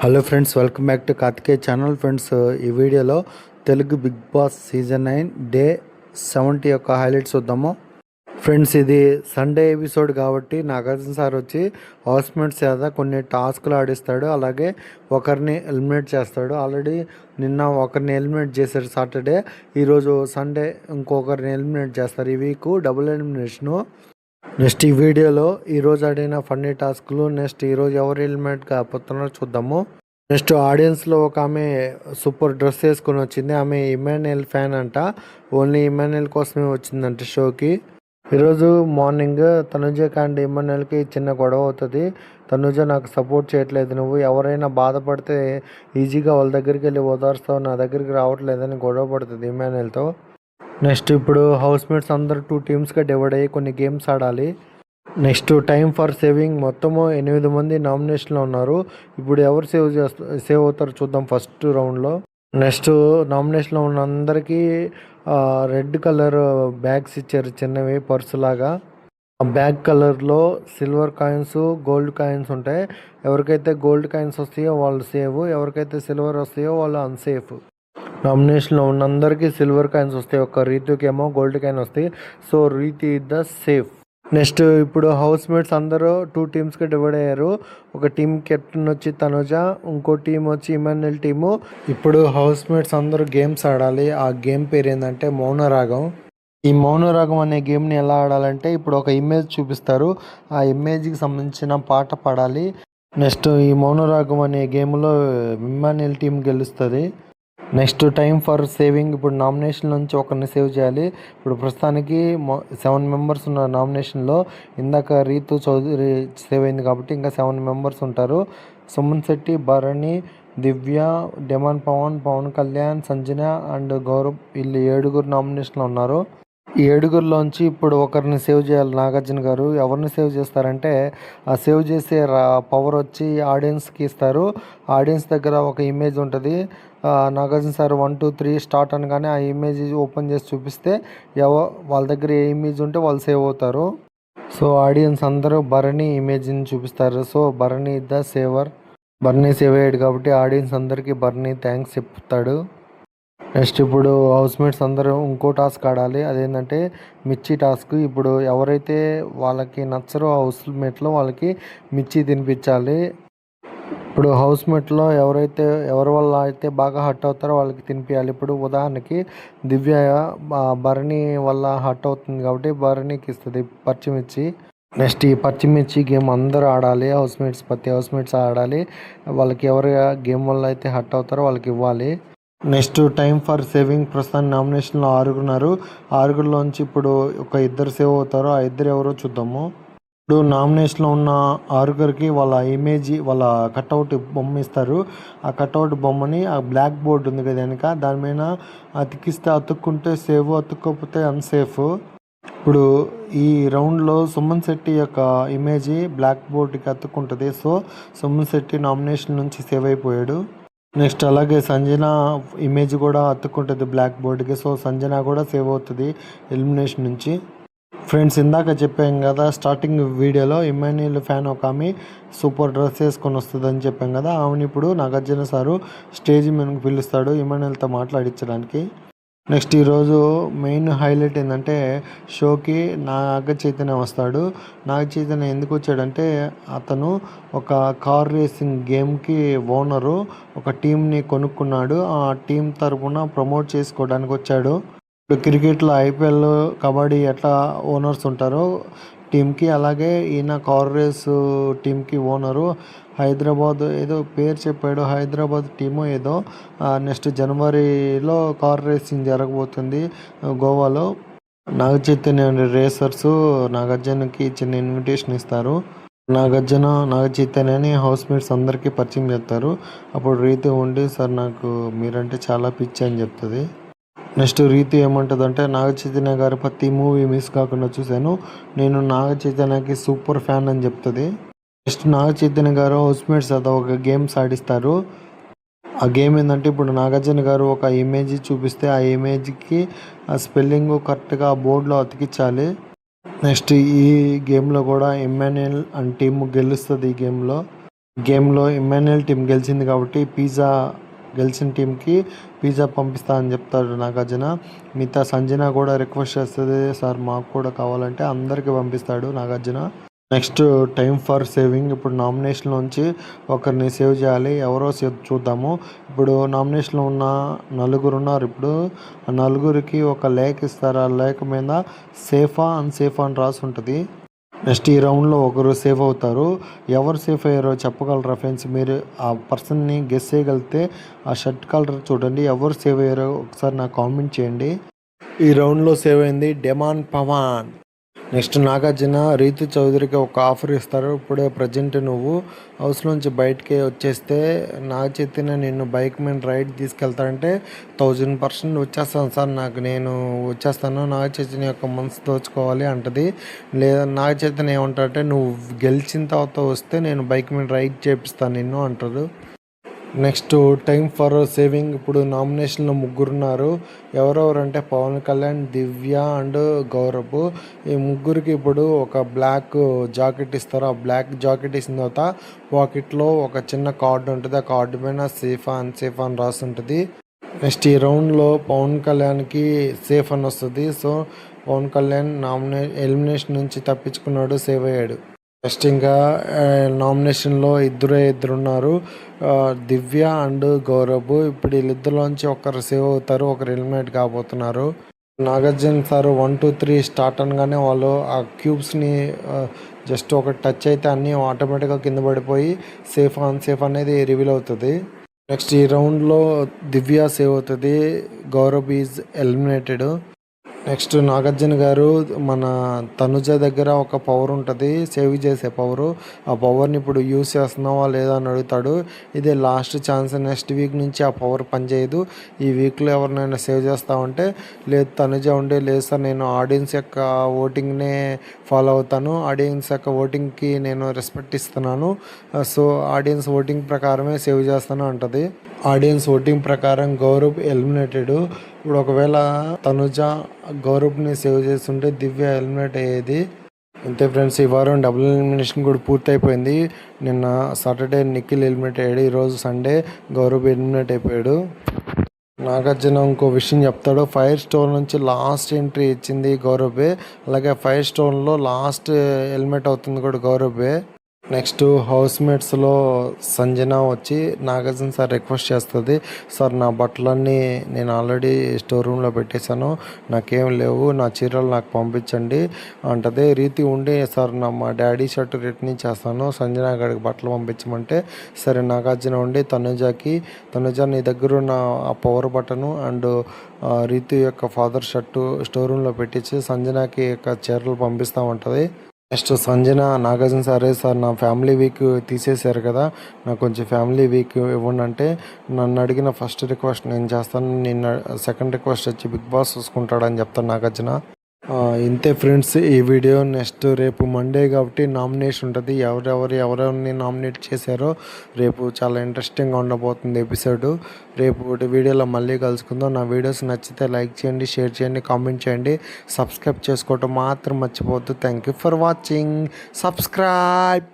Hello friends, welcome back to Karthikeya channel. Friends, ఈ వీడియోలో Telugu Bigg Boss season 9 day 70 యొక్క highlights చూద్దాము. ఫ్రెండ్స్, ఇది సండే ఎపిసోడ్ కాబట్టి నాగార్జున సార్ వచ్చి హౌస్మేట్స్ చేత కొన్ని టాస్క్లు ఆడిస్తాడు, అలాగే ఒకరిని ఎలిమినేట్ చేస్తాడు. ఆల్రెడీ నిన్న ఒకరిని ఎలిమినేట్ చేశారు సాటర్డే. ఈరోజు సండే ఇంకొకరిని ఎలిమినేట్ చేస్తారు. ఈ వీక్ డబుల్ ఎలిమినేషను. నెక్స్ట్ ఈ వీడియోలో ఈరోజు ఆడిన ఫన్నీ టాస్క్లు, నెక్స్ట్ ఈరోజు ఎవరు ఎలిమినేట్ కాకపోతున్నారో చూద్దాము. నెక్స్ట్ ఆడియన్స్లో ఒక ఆమె సూపర్ డ్రెస్ వేసుకొని వచ్చింది. ఆమె ఇమాన్యుయల్ ఫ్యాన్ అంట. ఓన్లీ ఇమాన్యుయల్ కోసమే వచ్చిందంట షోకి. ఈరోజు మార్నింగ్ తనుజకి అండ్ ఇమాన్యుయల్కి చిన్న గొడవ అవుతుంది. తనుజ నాకు సపోర్ట్ చేయట్లేదు, నువ్వు ఎవరైనా బాధపడితే ఈజీగా వాళ్ళ దగ్గరికి వెళ్ళి ఓదార్స్తావు, నా దగ్గరికి రావట్లేదని గొడవ పడుతుంది ఇమాన్యుయల్తో. నెక్స్ట్ ఇప్పుడు హౌస్మేట్స్ అందరూ 2 టీమ్స్గా డివైడ్ అయ్యి కొన్ని గేమ్స్ ఆడాలి. నెక్స్ట్ టైం ఫర్ సేవింగ్, మొత్తము 8 మంది నామినేషన్లో ఉన్నారు. ఇప్పుడు ఎవరు సేవ్ అవుతారో చూద్దాం ఫస్ట్ రౌండ్లో. నెక్స్ట్ నామినేషన్లో ఉన్న అందరికీ రెడ్ కలర్ బ్యాగ్స్ ఇచ్చారు, చిన్నవి పర్సు లాగా. ఆ బ్యాగ్ కలర్లో సిల్వర్ కాయిన్స్, గోల్డ్ కాయిన్స్ ఉంటాయి. ఎవరికైతే గోల్డ్ కాయిన్స్ వస్తాయో వాళ్ళు సేవ్, ఎవరికైతే సిల్వర్ వస్తాయో వాళ్ళు అన్సేఫ్. నామినేషన్లో ఉన్న అందరికీ సిల్వర్ కాయిన్స్ వస్తాయి, ఒక రీతుకి ఏమో గోల్డ్ కాయిన్ వస్తాయి. సో రీతి ఇస్ ద సేఫ్. నెక్స్ట్ ఇప్పుడు హౌస్మేట్స్ అందరూ 2 టీమ్స్గా డివైడ్ అయ్యారు. ఒక టీం కెప్టెన్ వచ్చి తనుజ, ఇంకో టీం వచ్చి ఇమాన్యుయల్ టీము. ఇప్పుడు హౌస్మేట్స్ అందరూ గేమ్స్ ఆడాలి. ఆ గేమ్ పేరు ఏంటంటే మౌనరాగం. ఈ మౌనరాగం అనే గేమ్ని ఎలా ఆడాలంటే, ఇప్పుడు ఒక ఇమేజ్ చూపిస్తారు, ఆ ఇమేజ్కి సంబంధించిన పాట పాడాలి. నెక్స్ట్ ఈ మౌనరాగం అనే గేమ్లో ఇమాన్యుయల్ టీం గెలుస్తుంది. నెక్స్ట్ టైం ఫర్ సేవింగ్, ఇప్పుడు నామినేషన్ నుంచి ఒకరిని సేవ్ చేయాలి. ఇప్పుడు ప్రస్తుతానికి 7 మెంబర్స్ ఉన్నారు నామినేషన్లో. ఇందాక రీతు చౌదరి సేవ్ అయింది కాబట్టి ఇంకా 7 మెంబర్స్ ఉంటారు. సుమన్ శెట్టి, భరణి, దివ్య, డెమాన్ పవన్, పవన్ కళ్యాణ్, సంజన అండ్ గౌరవ్, వీళ్ళు 7 నామినేషన్లో ఉన్నారు. ఈ 7లోంచి ఇప్పుడు ఒకరిని సేవ్ చేయాలి నాగార్జున గారు. ఎవరిని సేవ్ చేస్తారంటే, ఆ సేవ్ చేసే పవర్ వచ్చి ఆడియన్స్కి ఇస్తారు. ఆడియన్స్ దగ్గర ఒక ఇమేజ్ ఉంటుంది. నాగార్జున సార్ 1 2 3 స్టార్ట్ అనగానే ఆ ఇమేజ్ ఓపెన్ చేసి చూపిస్తే వాళ్ళ దగ్గర ఏ ఇమేజ్ ఉంటే వాళ్ళు సేవ్ అవుతారు. సో ఆడియన్స్ అందరూ భరణి ఇమేజ్ని చూపిస్తారు. So Bharani is the saver. Bharani save అయ్యాడు కాబట్టి ఆడియన్స్ అందరికీ భరణి థ్యాంక్స్ చెప్తాడు. నెక్స్ట్ ఇప్పుడు హౌస్మేట్స్ అందరూ ఇంకో టాస్క్ ఆడాలి. అదేంటంటే మిర్చి టాస్క్. ఇప్పుడు ఎవరైతే వాళ్ళకి నచ్చరో హౌస్మేట్లో వాళ్ళకి మిర్చి తినిపించాలి. ఇప్పుడు హౌస్మేట్లో ఎవరి వల్ల అయితే బాగా హర్ట్ అవుతారో వాళ్ళకి తినిపించాలి. ఇప్పుడు ఉదాహరణకి దివ్య భరణి వల్ల హర్ట్ అవుతుంది కాబట్టి భరణికి ఇస్తుంది పచ్చిమిర్చి. నెక్స్ట్ ఈ పచ్చిమిర్చి గేమ్ అందరూ ఆడాలి. ప్రతి హౌస్మేట్స్ ఆడాలి. వాళ్ళకి ఎవరు గేమ్ వల్ల అయితే హర్ట్ అవుతారో వాళ్ళకి ఇవ్వాలి. నెక్స్ట్ టైం ఫర్ సేవింగ్, ప్రస్తుతానికి నామినేషన్లో 6 ఉన్నారు. 6లోంచి ఇప్పుడు ఒక 2 సేవ్ అవుతారు. ఆ 2 ఎవరో చూద్దాము. ఇప్పుడు నామినేషన్లో ఉన్న 6కి వాళ్ళ ఇమేజ్, వాళ్ళ కట్అవుట్ బొమ్మ ఇస్తారు. ఆ కట్అవుట్ బొమ్మని ఆ బ్లాక్ బోర్డ్ ఉంది కదా వెనక, దాని మీద అతికిస్తే అతుక్కుంటే సేవ్, అతుక్కోకపోతే అన్సేఫ్. ఇప్పుడు ఈ రౌండ్లో సుమన్ శెట్టి యొక్క ఇమేజ్ బ్లాక్ బోర్డ్కి అతుక్కుంటుంది. సో సుమన్ శెట్టి నామినేషన్ నుంచి సేవ్ అయిపోయాడు. నెక్స్ట్ అలాగే సంజన ఇమేజ్ కూడా అతుక్కుంటుంది బ్లాక్ బోర్డ్కి. సో సంజన కూడా సేవ్ అవుతుంది ఎలిమినేషన్ నుంచి. ఫ్రెండ్స్, ఇందాక చెప్పాం కదా స్టార్టింగ్ వీడియోలో, ఇమాన్యుయల్ ఫ్యాన్ ఒక ఆమె సూపర్ డ్రెస్ వేసుకొని వస్తుంది అని చెప్పాం కదా. ఆమెను ఇప్పుడు నాగార్జున సారు స్టేజ్ మీదకి పిలుస్తాడు ఇమాన్యుయల్తో మాట్లాడించడానికి. నెక్స్ట్ ఈరోజు మెయిన్ హైలైట్ ఏంటంటే, షోకి నాగ చైతన్య వస్తాడు. నాగ చైతన్య ఎందుకు వచ్చాడంటే, అతను ఒక కార్ రేసింగ్ గేమ్కి ఓనరు, ఒక టీంని కొనుక్కున్నాడు. ఆ టీం తరఫున ప్రమోట్ చేసుకోవడానికి వచ్చాడు. ఇప్పుడు క్రికెట్లో IPL, కబడ్డీ ఎట్లా ఓనర్స్ ఉంటారో టీంకి, అలాగే ఈయన కార్ రేస్ టీంకి ఓనరు. హైదరాబాద్ ఏదో పేరు చెప్పాడు, హైదరాబాద్ టీమో ఏదో. నెక్స్ట్ జనవరిలో కార్ రేసింగ్ జరగబోతుంది గోవాలో. నాగ చైతన్య రేసర్స్ నాగార్జునకి చిన్న ఇన్విటేషన్ ఇస్తారు. నాగ చైతన్యని హౌస్మేట్స్ అందరికీ పరిచయం చేస్తారు. అప్పుడు రీతి ఉండి, సార్ నాకు మీరంటే చాలా పిచ్చి అని చెప్తుంది. నెక్స్ట్ రీతి ఏమంటుందంటే, నాగ చైతన్య గారి ప్రతి మూవీ మిస్ కాకుండా చూశాను, నేను నాగ చైతన్యకి సూపర్ ఫ్యాన్ అని చెప్తుంది. నెక్స్ట్ నాగ చైతన్య గారు హౌస్మేట్స్ అదా ఒక గేమ్స్ ఆడిస్తారు. ఆ గేమ్ ఏంటంటే, ఇప్పుడు నాగార్జున గారు ఒక ఇమేజ్ చూపిస్తే ఆ ఇమేజ్కి ఆ స్పెల్లింగ్ కరెక్ట్గా ఆ బోర్డులో అతికించాలి. నెక్స్ట్ ఈ గేమ్లో కూడా ఇమాన్యుయల్ అండ్ టీమ్ గెలుస్తుంది ఈ గేమ్లో. గేమ్లో ఇమ్మాన్యుయల్ టీం గెలిచింది కాబట్టి పిజ్జా గెలిచిన టీంకి పిజ్జా పంపిస్తా అని చెప్తాడు నాగార్జున. మిగతా సంజన కూడా రిక్వెస్ట్ చేస్తుంది, సార్ మాకు కూడా కావాలంటే అందరికీ పంపిస్తాడు Nagarjuna. Next time for saving. ఇప్పుడు నామినేషన్లోంచి ఒకరిని సేవ్ చేయాలి. ఎవరో చూద్దాము. ఇప్పుడు నామినేషన్లో ఉన్న నలుగురు ఉన్నారు. ఇప్పుడు ఆ నలుగురికి ఒక లేఖ ఇస్తారు. ఆ లేఖ మీద సేఫా అన్సేఫా అని రాసి ఉంటుంది. నెక్స్ట్ ఈ రౌండ్లో ఒకరు సేఫ్ అవుతారు. ఎవరు సేఫ్ అయ్యారో చెప్పగలరా ఫ్రెండ్స్? మీరు ఆ పర్సన్ని గెస్ చేయగలిగితే ఆ షర్ట్ కలర్ చూడండి. ఎవరు సేవ్ అయ్యారో ఒకసారి నాకు కామెంట్ చేయండి. ఈ రౌండ్లో సేవ్ అయింది డెమాన్ పవన్. నెక్స్ట్ నాగార్జున రీతు చౌదరికి ఒక ఆఫర్ ఇస్తారు. ఇప్పుడే ప్రజెంట్ నువ్వు హౌస్ నుంచి బయటకి వచ్చేస్తే నాగ చైతన్య నిన్ను బైక్ మీద రైడ్ తీసుకెళ్తారంటే 1000% వచ్చేస్తాను సార్, నేను వచ్చేస్తాను, నాగ చైతన్య యొక్క మనసు దోచుకోవాలి అంటది. లేదా నాగ చైతన్య ఏమంటారంటే నువ్వు గెలిచిన తర్వాత వస్తే నేను బైక్ మీద రైడ్ చేపిస్తాను నిన్ను అంటారు. Next time for saving. ఇప్పుడు నామినేషన్లో ముగ్గురున్నారు. ఎవరెవరంటే పవన్ కళ్యాణ్, దివ్య అండ్ గౌరవ్. ఈ ముగ్గురికి ఇప్పుడు ఒక బ్లాక్ జాకెట్ ఇస్తారు. ఆ బ్లాక్ జాకెట్ ఇచ్చిన తర్వాత పాకెట్లో ఒక చిన్న కార్డు ఉంటుంది. ఆ కార్డు పైన సేఫా అన్సేఫా అని రాసి ఉంటుంది. నెక్స్ట్ ఈ రౌండ్లో పవన్ కళ్యాణ్కి సేఫ్ అని వస్తుంది. సో పవన్ కళ్యాణ్ ఎలిమినేషన్ నుంచి తప్పించుకున్నాడు, సేవ్ అయ్యాడు. నెక్స్ట్ ఇంకా నామినేషన్లో ఇద్దరు ఉన్నారు, దివ్య అండ్ గౌరవ్. ఇప్పుడు వీళ్ళిద్దరిలోంచి ఒకరు సేవ్ అవుతారు, ఒకరు ఎలిమినేట్ కాబోతున్నారు. నాగార్జున సార్ 1 2 3 స్టార్ట్ అనగానే వాళ్ళు ఆ క్యూబ్స్ని జస్ట్ ఒక టచ్ అయితే అన్నీ ఆటోమేటిక్గా కింద పడిపోయి సేఫ్ అన్సేఫ్ అనేది రివీల్ అవుతుంది. నెక్స్ట్ ఈ రౌండ్లో దివ్య సేవ్ అవుతుంది, Gaurav is eliminated. Next Nagarjuna గారు మన తనుజ దగ్గర ఒక పవర్ ఉంటుంది, సేవ్ చేసే పవరు. ఆ పవర్ని ఇప్పుడు యూస్ చేస్తున్నావా లేదా అని అడుగుతాడు. ఇదే లాస్ట్ ఛాన్స్. నెక్స్ట్ వీక్ నుంచి ఆ పవర్ పనిచేయదు. ఈ వీక్లో ఎవరినైనా సేవ్ చేస్తామంటే లేదు తనుజ ఉండే, లేదు సార్ నేను ఆడియన్స్ యొక్క ఓటింగ్నే ఫాలో అవుతాను, ఆడియన్స్ యొక్క ఓటింగ్కి నేను రెస్పెక్ట్ ఇస్తున్నాను, సో ఆడియన్స్ ఓటింగ్ ప్రకారమే సేవ్ చేస్తాను అంటది. ఆడియన్స్ ఓటింగ్ ప్రకారం గౌరవ్ ఎలిమినేటెడ్. ఇప్పుడు ఒకవేళ తనుజ గౌరవ్ని సేవ్ చేస్తుంటే దివ్య ఎలిమినేట్ అయ్యేది. అంతే ఫ్రెండ్స్, ఈ వారం డబుల్ ఎలిమినేషన్ కూడా పూర్తయిపోయింది. నిన్న సాటర్డే నిఖిల్ ఎలిమినేట్ అయ్యాడు, ఈరోజు సండే గౌరవ్ ఎలిమినేట్ అయిపోయాడు. నాగార్జున ఇంకో విషయం చెప్తాడు. ఫైర్ స్టోన్ నుంచి లాస్ట్ ఎంట్రీ ఇచ్చింది గౌరవ్వే, అలాగే ఫైర్ స్టోన్లో లాస్ట్ ఎలిమినేట్ అవుతుంది కూడా గౌరవ్వే. నెక్స్ట్ హౌస్ మేట్స్లో సంజన వచ్చి నాగార్జున సార్ రిక్వెస్ట్ చేస్తుంది, సార్ నా బట్టలన్నీ నేను ఆల్రెడీ స్టోర్ రూమ్లో పెట్టేశాను, నాకేం లేవు, నా చీరలు నాకు పంపించండి అంటది. రీతి ఉండి సార్ మా డాడీ షర్ట్ రిటర్న్ చేస్తాను, సంజన గారికి బట్టలు పంపించమంటే సరే నాగార్జున ఉండి తనుజ నీ దగ్గర ఉన్న ఆ పవర్ బటను అండ్ రీతి యొక్క ఫాదర్ షర్టు స్టోర్ రూమ్లో పెట్టించి సంజనకి యొక్క చీరలు పంపిస్తామంటది. నెక్స్ట్ సంజన నాగార్జున సారే సార్ నా ఫ్యామిలీ వీక్ తీసేశారు కదా, నాకు కొంచెం ఫ్యామిలీ వీక్ ఇవ్వండి అంటే నన్ను అడిగిన ఫస్ట్ రిక్వెస్ట్ నేను చేస్తాను, నిన్న సెకండ్ రిక్వెస్ట్ వచ్చి బిగ్ బాస్ చూసుకుంటాడని చెప్తాను నాగార్జున. ఇంతే ఫ్రెండ్స్ ఈ వీడియో. నెక్స్ట్ రేపు మండే కాబట్టి నామినేషన్ ఉంటుంది. ఎవరెవరిని నామినేట్ చేశారో రేపు చాలా ఇంట్రెస్టింగ్గా ఉండబోతుంది ఎపిసోడ్. రేపు వీడియోలో మళ్ళీ కలుసుకుందాం. నా వీడియోస్ నచ్చితే లైక్ చేయండి, షేర్ చేయండి, కామెంట్ చేయండి, సబ్స్క్రైబ్ చేసుకోవటం మాత్రం మర్చిపోవద్దు. Thank you for watching. Subscribe.